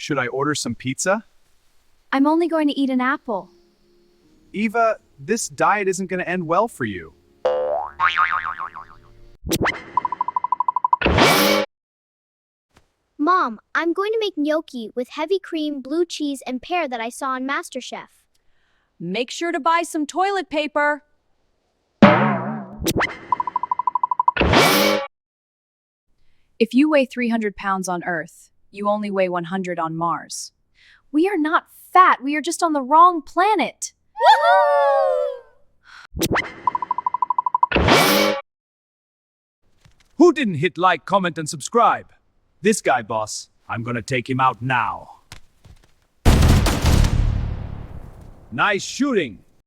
Should I order some pizza? I'm only going to eat an apple. Eva, this diet isn't going to end well for you. Mom, I'm going to make gnocchi with heavy cream, blue cheese, and pear that I saw on MasterChef. Make sure to buy some toilet paper. If you weigh 300 pounds on Earth, you only weigh 100 on Mars. We are not fat, we are just on the wrong planet. Who didn't hit like, comment, and subscribe? This guy, boss. I'm gonna take him out now. Nice shooting.